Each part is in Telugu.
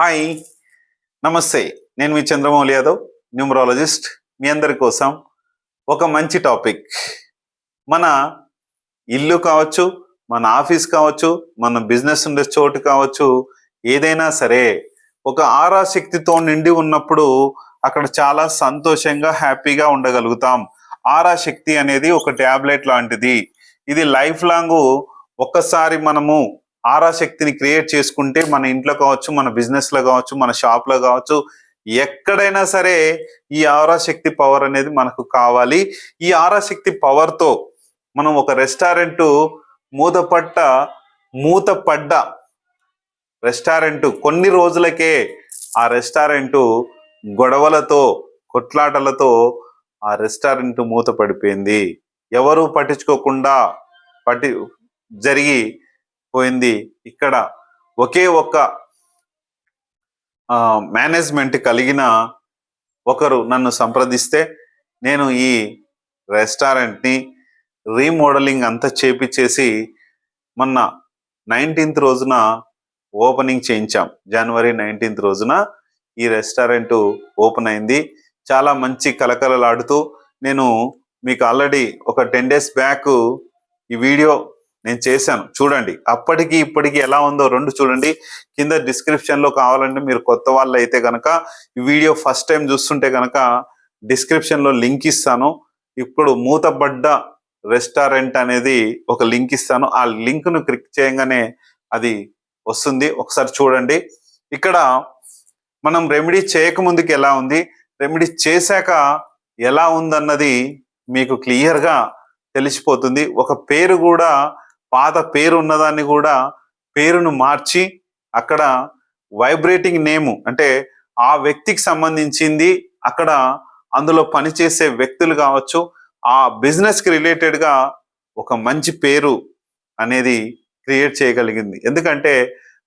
హాయ్, నమస్తే. నేను మీ చంద్రమౌళి యాదవ్, న్యూమరాలజిస్ట్. మీ అందరి కోసం ఒక మంచి టాపిక్. మన ఇల్లు కావచ్చు, మన ఆఫీస్ కావచ్చు, మన బిజినెస్ ఉండే చోటు కావచ్చు, ఏదైనా సరే ఒక ఆరా శక్తితో నిండి ఉన్నప్పుడు అక్కడ చాలా సంతోషంగా హ్యాపీగా ఉండగలుగుతాం. ఆరా శక్తి అనేది ఒక ట్యాబ్లెట్ లాంటిది. ఇది లైఫ్ లాంగ్ ఒక్కసారి మనము ఆరా శక్తిని క్రియేట్ చేసుకుంటే మన ఇంట్లో కావచ్చు, మన బిజినెస్ లో కావచ్చు, మన షాప్ లో కావచ్చు, ఎక్కడైనా సరే ఈ ఆరా శక్తి పవర్ అనేది మనకు కావాలి. ఈ ఆరా శక్తి పవర్ తో మనం ఒక రెస్టారెంట్ మూతపడ్డ రెస్టారెంట్ కొన్ని రోజులకే ఆ రెస్టారెంట్ గొడవలతో, కొట్లాటలతో ఆ రెస్టారెంట్ మూతపడిపోయింది. ఎవరు పట్టించుకోకుండా జరిగి పోయింది. ఇక్కడ ఒకే ఒక్క మేనేజ్మెంట్ కలిగిన ఒకరు నన్ను సంప్రదిస్తే నేను ఈ రెస్టారెంట్ని రీమోడలింగ్ అంతా చేపించేసి మొన్న 19th రోజున ఓపెనింగ్ చేయించాం. జనవరి 19th రోజున ఈ రెస్టారెంట్ ఓపెన్ అయింది. చాలా మంచి కలకలలాడుతూ, నేను మీకు ఆల్రెడీ ఒక 10 days బ్యాక్ ఈ వీడియో నేను చేశాను, చూడండి. అప్పటికి ఇప్పటికి ఎలా ఉందో రెండు చూడండి. కింద డిస్క్రిప్షన్ లో కావాలంటే మీరు కొత్త వాళ్ళు అయితే కనుక, ఈ వీడియో ఫస్ట్ టైం చూస్తుంటే కనుక డిస్క్రిప్షన్ లో లింక్ ఇస్తాను. ఇప్పుడు మూతబడ్డ రెస్టారెంట్ అనేది ఒక లింక్ ఇస్తాను. ఆ లింక్ ను క్లిక్ చేయగానే అది వస్తుంది, ఒకసారి చూడండి. ఇక్కడ మనం రెమెడీ చేయకముందుకి ఎలా ఉంది, రెమెడీ చేశాక ఎలా ఉందన్నది మీకు క్లియర్ గా తెలిసిపోతుంది. ఒక పేరు కూడా, పాత పేరు ఉన్నదాన్ని కూడా పేరును మార్చి అక్కడ వైబ్రేటింగ్ నేము అంటే ఆ వ్యక్తికి సంబంధించింది, అక్కడ అందులో పనిచేసే వ్యక్తులు కావచ్చు, ఆ బిజినెస్ కి రిలేటెడ్ గా ఒక మంచి పేరు అనేది క్రియేట్ చేయగలిగింది. ఎందుకంటే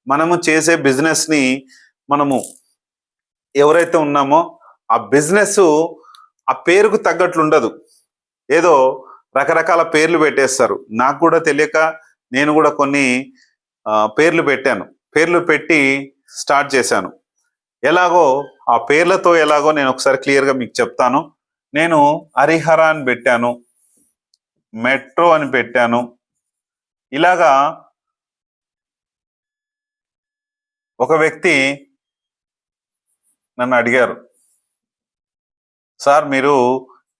మనము చేసే బిజినెస్ ని మనము ఎవరైతే ఉన్నామో ఆ బిజినెస్ ఆ పేరుకు తగ్గట్లు ఉండదు. ఏదో రకరకాల పేర్లు పెట్టేస్తారు. నాకు కూడా తెలియక నేను కూడా కొన్ని పేర్లు పెట్టాను. పేర్లు పెట్టి స్టార్ట్ చేశాను. ఎలాగో ఆ పేర్లతో ఎలాగో నేను ఒకసారి క్లియర్గా మీకు చెప్తాను. నేను హరిహర అని పెట్టాను, మెట్రో అని పెట్టాను. ఇలాగా ఒక వ్యక్తి నన్ను అడిగారు, సార్ మీరు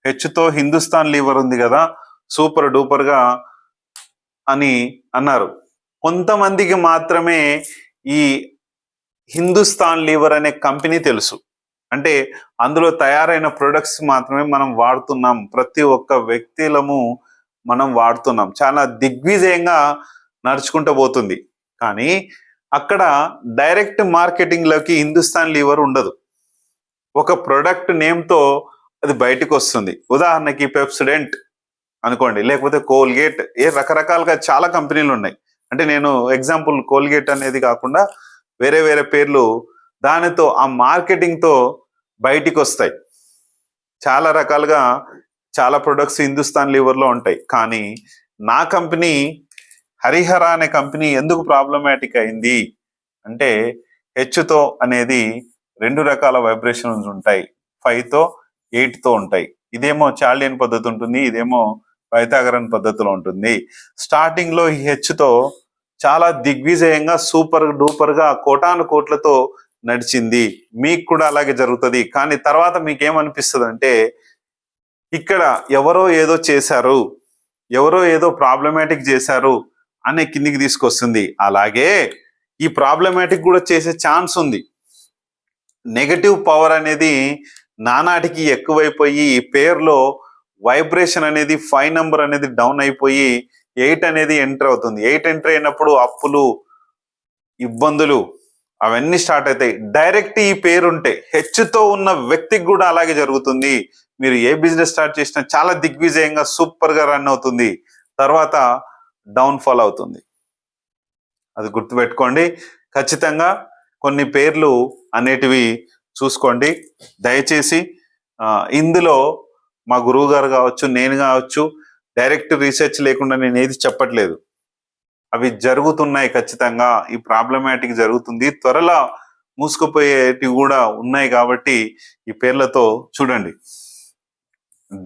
హెచ్తో హిందుస్థాన్ లీవర్ ఉంది కదా, సూపర్ డూపర్ గా అని అన్నారు. కొంతమందికి మాత్రమే ఈ హిందుస్థాన్ లీవర్ అనే కంపెనీ తెలుసు. అంటే అందులో తయారైన ప్రొడక్ట్స్ మాత్రమే మనం వాడుతున్నాం. ప్రతి ఒక్క వ్యక్తులము మనం వాడుతున్నాం. చాలా దిగ్విజయంగా నడుచుకుంటూ పోతుంది. కానీ అక్కడ డైరెక్ట్ మార్కెటింగ్ లోకి హిందుస్థాన్ లీవర్ ఉండదు. ఒక ప్రొడక్ట్ నేమ్తో అది బయటకు వస్తుంది. ఉదాహరణకి పెప్సోడెంట్ అనుకోండి, లేకపోతే కోల్గేట్, రకరకాలుగా చాలా కంపెనీలు ఉన్నాయి. అంటే నేను ఎగ్జాంపుల్ కోల్గేట్ అనేది కాకుండా వేరే వేరే పేర్లు దానితో ఆ మార్కెటింగ్ తో బయటికి వస్తాయి. చాలా రకాలుగా చాలా ప్రొడక్ట్స్ హిందుస్థాన్ లీవర్ లో ఉంటాయి. కానీ నా కంపెనీ హరిహర అనే కంపెనీ ఎందుకు ప్రాబ్లమాటిక్ అయింది అంటే, హెచ్తో అనేది 2 రకాల వైబ్రేషన్స్ ఉంటాయి. 5తో 8తో ఉంటాయి. ఇదేమో చాలియన్ పద్ధతి ఉంటుంది, ఇదేమో పైథాగరన్ పద్ధతిలో ఉంటుంది. స్టార్టింగ్ లో ఈ హెచ్తో చాలా దిగ్విజయంగా సూపర్ డూపర్ గా కోటాను కోట్లతో నడిచింది. మీకు కూడా అలాగే జరుగుతుంది. కానీ తర్వాత మీకేమనిపిస్తుంది అంటే, ఇక్కడ ఎవరో ఏదో చేశారు, ఎవరో ఏదో ప్రాబ్లమాటిక్ చేశారు అనే కిందికి తీసుకొస్తుంది. అలాగే ఈ ప్రాబ్లమాటిక్ కూడా చేసే ఛాన్స్ ఉంది. నెగటివ్ పవర్ అనేది నానాటికి ఎక్కువైపోయి ఈ పేరులో వైబ్రేషన్ అనేది 5 నెంబర్ అనేది డౌన్ అయిపోయి 8 అనేది ఎంటర్ అవుతుంది. 8 ఎంటర్ అయినప్పుడు అప్పులు, ఇబ్బందులు అవన్నీ స్టార్ట్ అవుతాయి. డైరెక్ట్ ఈ పేరు ఉంటే హెచ్తో ఉన్న వ్యక్తికి కూడా అలాగే జరుగుతుంది. మీరు ఏ బిజినెస్ స్టార్ట్ చేసినా చాలా దిగ్విజయంగా సూపర్ గా రన్ అవుతుంది, తర్వాత డౌన్ ఫాల్ అవుతుంది. అది గుర్తుపెట్టుకోండి. ఖచ్చితంగా కొన్ని పేర్లు అనేటివి చూసుకోండి దయచేసి. ఇందులో మా గురువు గారు కావచ్చు, నేను కావచ్చు, డైరెక్ట్ రీసెర్చ్ లేకుండా నేను ఏది చెప్పట్లేదు. అవి జరుగుతున్నాయి. ఖచ్చితంగా ఈ ప్రాబ్లమాటిక్ జరుగుతుంది. త్వరలో మూసుకుపోయేటివి కూడా ఉన్నాయి కాబట్టి ఈ పేర్లతో చూడండి.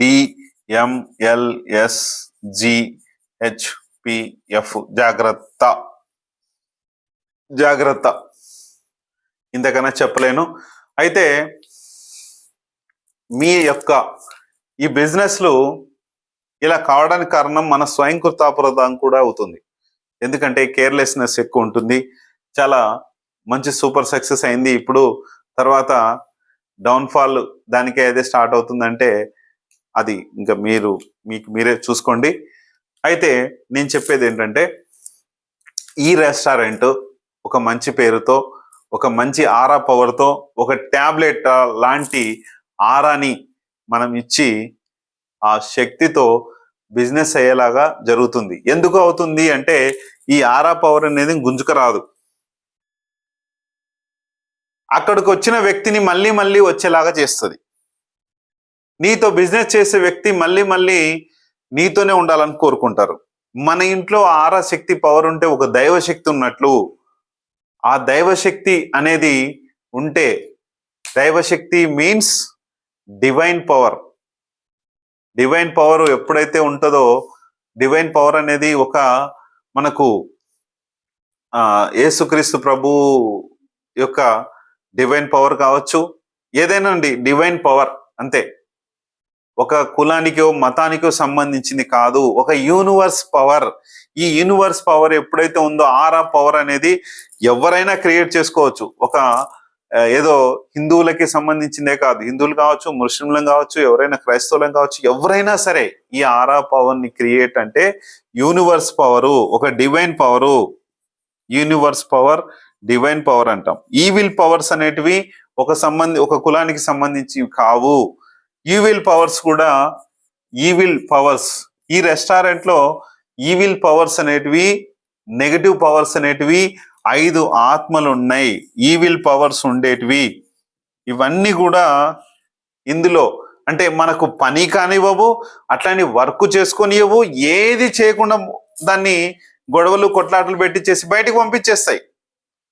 DMLSGHPF, జాగ్రత్త. జాగ్రత్త, ఇంతకన్నా చెప్పలేను. అయితే మీ యొక్క ఈ బిజినెస్లు ఇలా కావడానికి కారణం మన స్వయంకృతాపరాధం కూడా అవుతుంది. ఎందుకంటే కేర్లెస్నెస్ ఎక్కువ ఉంటుంది. చాలా మంచి సూపర్ సక్సెస్ అయింది, ఇప్పుడు తర్వాత డౌన్ఫాల్ దానికే అయితే స్టార్ట్ అవుతుందంటే అది ఇంకా మీకు మీరే చూసుకోండి. అయితే నేను చెప్పేది ఏంటంటే, ఈ రెస్టారెంట్ ఒక మంచి పేరుతో, ఒక మంచి ఆరా పవర్తో, ఒక ట్యాబ్లెట్ లాంటి ఆరాని మనం ఇచ్చి ఆ శక్తితో బిజినెస్ అయ్యేలాగా జరుగుతుంది. ఎందుకు అవుతుంది అంటే, ఈ ఆరా పవర్ అనేది గుంజుక రాదు. అక్కడికి వచ్చిన వ్యక్తిని మళ్ళీ మళ్ళీ వచ్చేలాగా చేస్తుంది. నీతో బిజినెస్ చేసే వ్యక్తి మళ్ళీ మళ్ళీ నీతోనే ఉండాలని కోరుకుంటారు. మన ఇంట్లో ఆరా శక్తి పవర్ ఉంటే ఒక దైవశక్తి ఉన్నట్లు, ఆ దైవశక్తి అనేది ఉంటే, దైవశక్తి means divine power. Divine power ఎప్పుడైతే ఉంటుందో, డివైన్ పవర్ అనేది ఒక మనకు యేసుక్రీస్తు ప్రభు యొక్క డివైన్ పవర్ కావచ్చు, ఏదైనా డివైన్ పవర్ అంతే. ఒక కులానికో మతానికో సంబంధించింది కాదు, ఒక యూనివర్స్ పవర్. ఈ యూనివర్స్ పవర్ ఎప్పుడైతే ఉందో, ఆరా పవర్ అనేది ఎవరైనా క్రియేట్ చేసుకోవచ్చు. ఒక ఏదో హిందువులకి సంబంధించిందే కాదు, హిందువులు కావచ్చు, ముస్లింలు కావచ్చు, ఎవరైనా క్రైస్తవులం కావచ్చు, ఎవరైనా సరే ఈ ఆరా పవర్ ని క్రియేట్ అంటే యూనివర్స్ పవరు, ఒక divine power. Universe power, divine power అంటాం. ఈవిల్ పవర్స్ అనేటివి ఒక కులానికి సంబంధించి కావు. ఈవిల్ పవర్స్ కూడా ఈవిల్ పవర్స్. ఈ రెస్టారెంట్ లో ఈవిల్ పవర్స్ అనేటివి, నెగటివ్ పవర్స్ అనేటివి 5 ఆత్మలు ఉన్నాయి. ఈవిల్ పవర్స్ ఉండేటివి ఇవన్నీ కూడా ఇందులో అంటే మనకు పని కానివ్వవు, అట్లాని వర్క్ చేసుకొనివ్వవు, ఏది చేయకుండా దాన్ని గొడవలు కొట్లాటలు పెట్టి చేసి బయటకు పంపించేస్తాయి.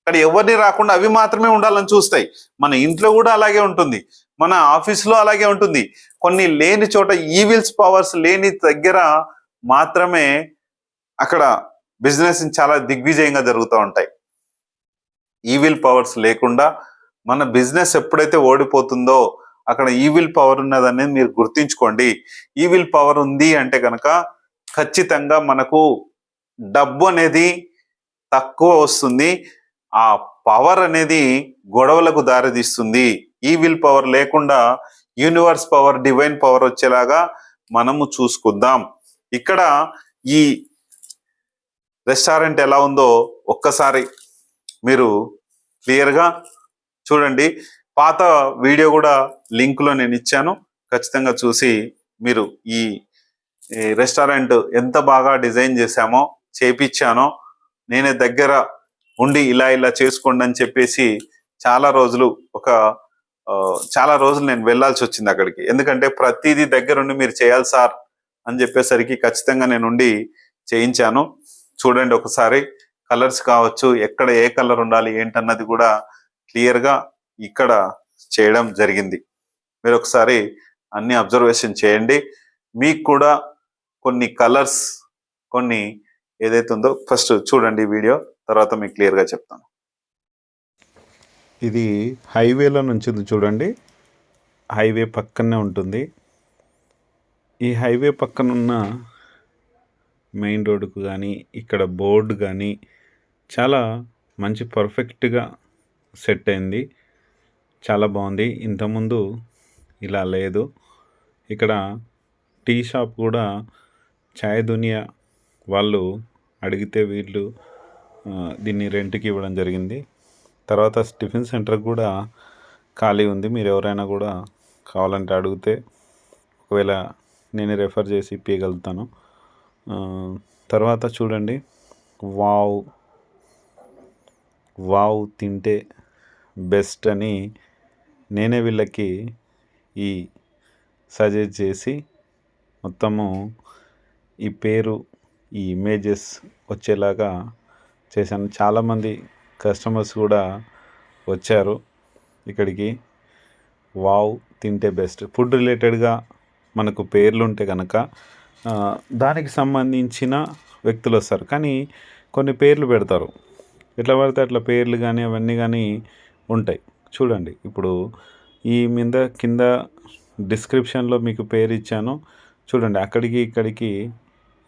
అక్కడ ఎవరిని రాకుండా అవి మాత్రమే ఉండాలని చూస్తాయి. మన ఇంట్లో కూడా అలాగే ఉంటుంది, మన ఆఫీస్లో అలాగే ఉంటుంది. కొన్ని లేని చోట, ఈవిల్స్ పవర్స్ లేని దగ్గర మాత్రమే అక్కడ బిజినెస్ చాలా దిగ్విజయంగా జరుగుతూ ఉంటాయి. ఈవిల్ పవర్స్ లేకుండా మన బిజినెస్ ఎప్పుడైతే ఓడిపోతుందో అక్కడ ఈవిల్ పవర్ ఉన్నదనేది మీరు గుర్తించుకోండి. ఈవిల్ పవర్ ఉంది అంటే కనుక ఖచ్చితంగా మనకు డబ్బు అనేది తక్కువ వస్తుంది. ఆ పవర్ అనేది గొడవలకు దారితీస్తుంది. ఈవిల్ పవర్ లేకుండా యూనివర్స్ పవర్, డివైన్ పవర్ వచ్చేలాగా మనము చూసుకుందాం. ఇక్కడ ఈ రెస్టారెంట్ ఎలా ఉందో ఒక్కసారి మీరు క్లియర్గా చూడండి. పాత వీడియో కూడా లింక్లో నేను ఇచ్చాను, ఖచ్చితంగా చూసి మీరు ఈ రెస్టారెంట్ ఎంత బాగా డిజైన్ చేశామో, చేపించానో, నేనే దగ్గర ఉండి ఇలా చేసుకోండి అని చెప్పేసి చాలా రోజులు నేను వెళ్ళాల్సి వచ్చింది అక్కడికి. ఎందుకంటే ప్రతిదీ దగ్గరుండి మీరు చేయాలి సార్ అని చెప్పేసరికి ఖచ్చితంగా నేను ఉండి చేయించాను. చూడండి ఒకసారి, కలర్స్ కావచ్చు, ఎక్కడ ఏ కలర్ ఉండాలి ఏంటన్నది కూడా క్లియర్గా ఇక్కడ చేయడం జరిగింది. మీరు ఒకసారి అన్ని అబ్జర్వేషన్ చేయండి. మీకు కూడా కొన్ని కలర్స్, కొన్ని ఏదైతే ఉందో ఫస్ట్ చూడండి వీడియో, తర్వాత మీకు క్లియర్గా చెప్తాను. ఇది హైవేలో నుంచి చూడండి, హైవే పక్కనే ఉంటుంది. ఈ హైవే పక్కన ఉన్న మెయిన్ రోడ్డుకు కానీ, ఇక్కడ బోర్డు కానీ చాలా మంచి పర్ఫెక్ట్గా సెట్ అయింది. చాలా బాగుంది. ఇంతకుముందు ఇలా లేదు. ఇక్కడ టీ షాప్ కూడా చాయ్ దునియా వాళ్ళు అడిగితే వీళ్ళు దీన్ని రెంట్కి ఇవ్వడం జరిగింది. తర్వాత టిఫిన్ సెంటర్ కూడా ఖాళీ ఉంది. మీరు ఎవరైనా కూడా కావాలంటే అడిగితే ఒకవేళ నేను రెఫర్ చేసి ఇప్పగలుగుతాను. తర్వాత చూడండి, వావ్ తింటే బెస్ట్ అని నేనే వీళ్ళకి ఈ సజెస్ట్ చేసి మొత్తము ఈ పేరు, ఈ ఇమేజెస్ వచ్చేలాగా చేశాను. చాలామంది కస్టమర్స్ కూడా వచ్చారు ఇక్కడికి. వావ్ తింటే బెస్ట్. ఫుడ్ రిలేటెడ్గా మనకు పేర్లు ఉంటే కనుక దానికి సంబంధించిన వ్యక్తులు వస్తారు. కానీ కొన్ని పేర్లు పెడతారు, ఎట్లా పడితే అట్లా పేర్లు కానీ అవన్నీ కానీ ఉంటాయి. చూడండి ఇప్పుడు ఈ మీద కింద డిస్క్రిప్షన్లో మీకు పేరు ఇచ్చాను చూడండి. అక్కడికి ఇక్కడికి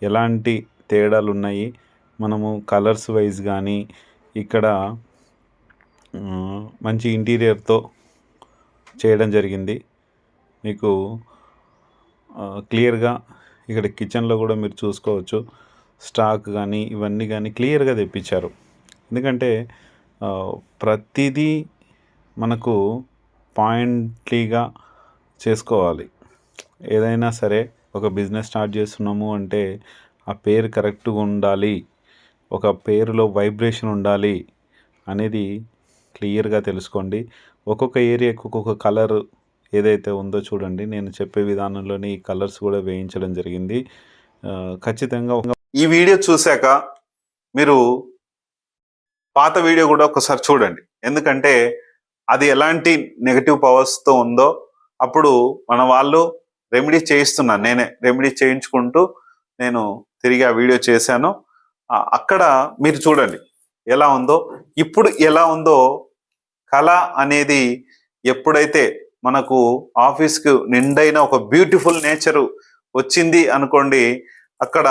ఎలాంటి తేడాలు ఉన్నాయి. మనము కలర్స్ వైజ్ కానీ ఇక్కడ మంచి ఇంటీరియర్తో చేయడం జరిగింది. మీకు క్లియర్గా ఇక్కడ కిచెన్లో కూడా మీరు చూసుకోవచ్చు. స్టాక్ కానీ ఇవన్నీ కానీ క్లియర్గా తెప్పించారు. ఎందుకంటే ప్రతిదీ మనకు పాయింట్లీగా చేసుకోవాలి. ఏదైనా సరే ఒక బిజినెస్ స్టార్ట్ చేస్తున్నాము అంటే ఆ పేరు కరెక్ట్గా ఉండాలి, ఒక పేరులో వైబ్రేషన్ ఉండాలి అనేది క్లియర్గా తెలుసుకోండి. ఒక్కొక్క ఏరియాకి ఒక్కొక్క కలర్ ఏదైతే ఉందో చూడండి. నేను చెప్పే విధానంలోనే ఈ కలర్స్ కూడా వేయించడం జరిగింది. ఖచ్చితంగా ఈ వీడియో చూశాక మీరు పాత వీడియో కూడా ఒకసారి చూడండి. ఎందుకంటే అది ఎలాంటి నెగటివ్ పవర్స్తో ఉందో అప్పుడు మన వాళ్ళు రెమెడీ చేయిస్తున్నాను, నేనే రెమెడీ చేయించుకుంటూ నేను తిరిగి ఆ వీడియో చేశాను. అక్కడ మీరు చూడండి ఎలా ఉందో. ఇప్పుడు ఎలా ఉందో కళ అనేది ఎప్పుడైతే మనకు ఆఫీస్కు నిండైన ఒక బ్యూటిఫుల్ నేచరు వచ్చింది అనుకోండి, అక్కడ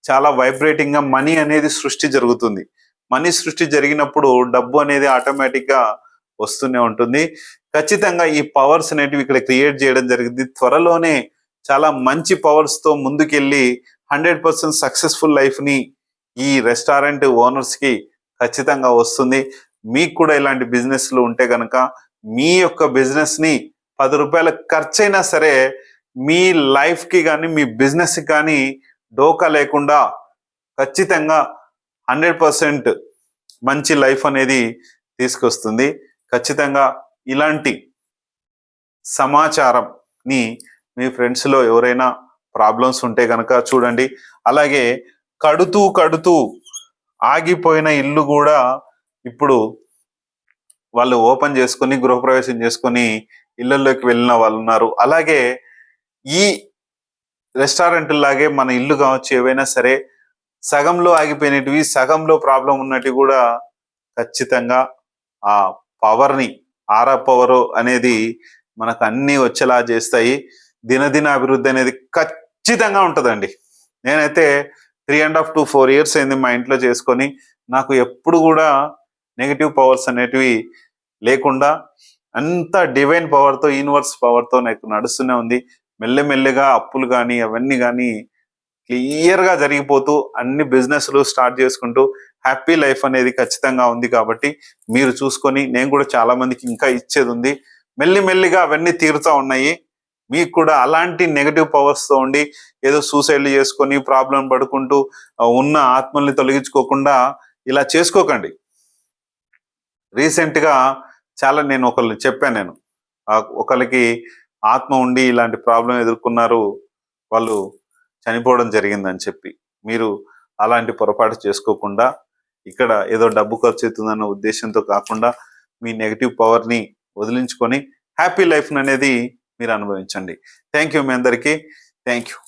చాలా వైబ్రేటింగ్గా మనీ అనేది సృష్టి జరుగుతుంది. మనీ సృష్టి జరిగినప్పుడు డబ్బు అనేది ఆటోమేటిక్గా వస్తూనే ఉంటుంది. ఖచ్చితంగా ఈ పవర్స్ అనేటివి ఇక్కడ క్రియేట్ చేయడం జరిగింది. త్వరలోనే చాలా మంచి పవర్స్తో ముందుకెళ్ళి 100% సక్సెస్ఫుల్ లైఫ్ని ఈ రెస్టారెంట్ ఓనర్స్కి ఖచ్చితంగా వస్తుంది. మీకు కూడా ఇలాంటి బిజినెస్లు ఉంటే కనుక మీ యొక్క బిజినెస్ని 10 రూపాయల ఖర్చైనా సరే మీ లైఫ్కి కానీ మీ బిజినెస్కి కానీ డోకా లేకుండా ఖచ్చితంగా 100% మంచి లైఫ్ అనేది తీసుకొస్తుంది. ఖచ్చితంగా ఇలాంటి సమాచారంని మీ ఫ్రెండ్స్లో ఎవరైనా ప్రాబ్లమ్స్ ఉంటే కనుక చూడండి. అలాగే కడుతూ ఆగిపోయిన ఇల్లు కూడా ఇప్పుడు వాళ్ళు ఓపెన్ చేసుకొని గృహప్రవేశం చేసుకొని ఇళ్ళల్లోకి వెళ్ళిన వాళ్ళు ఉన్నారు. అలాగే ఈ రెస్టారెంట్ లాగే మన ఇల్లు కావచ్చు, ఏవైనా సరే సగంలో ఆగిపోయినటివి, సగంలో ప్రాబ్లం ఉన్నటివి కూడా ఖచ్చితంగా ఆ పవర్ని, ఆరా పవర్ అనేది మనకు అన్నీ వచ్చేలా చేస్తాయి. దినదిన అభివృద్ధి అనేది ఖచ్చితంగా ఉంటుందండి. నేనైతే 3.5 to 4 years అయింది మా ఇంట్లో చేసుకొని. నాకు ఎప్పుడు కూడా నెగిటివ్ పవర్స్ అనేటివి లేకుండా అంత డివైన్ పవర్తో, యూనివర్స్ పవర్తో నాకు నడుస్తూనే ఉంది. మెల్లమెల్లగా అప్పులు కానీ అవన్నీ కానీ క్లియర్గా జరిగిపోతూ అన్ని బిజినెస్లు స్టార్ట్ చేసుకుంటూ హ్యాపీ లైఫ్ అనేది ఖచ్చితంగా ఉంది. కాబట్టి మీరు చూసుకొని, నేను కూడా చాలా మందికి ఇంకా ఇచ్చేది ఉంది. మెల్లిమెల్లిగా అవన్నీ తీరుతూ ఉన్నాయి. మీకు కూడా అలాంటి నెగటివ్ పవర్స్తో ఉండి ఏదో సూసైడ్లు చేసుకొని ప్రాబ్లం పడుకుంటూ ఉన్న ఆత్మల్ని తొలగించుకోకుండా ఇలా చేసుకోకండి. రీసెంట్గా చాలా నేను ఒకళ్ళు చెప్పాను, నేను ఒకరికి ఆత్మ ఉండి ఇలాంటి ప్రాబ్లం ఎదుర్కొన్నారు, వాళ్ళు చనిపోవడం జరిగిందని చెప్పి. మీరు అలాంటి పొరపాటు చేసుకోకుండా ఇక్కడ ఏదో డబ్బు ఖర్చు అవుతుందన్న ఉద్దేశంతో కాకుండా మీ నెగిటివ్ పవర్ని వదిలించుకొని హ్యాపీ లైఫ్ అనేది మీరు అనుభవించండి. థ్యాంక్ యూ మీ అందరికీ. Thank you.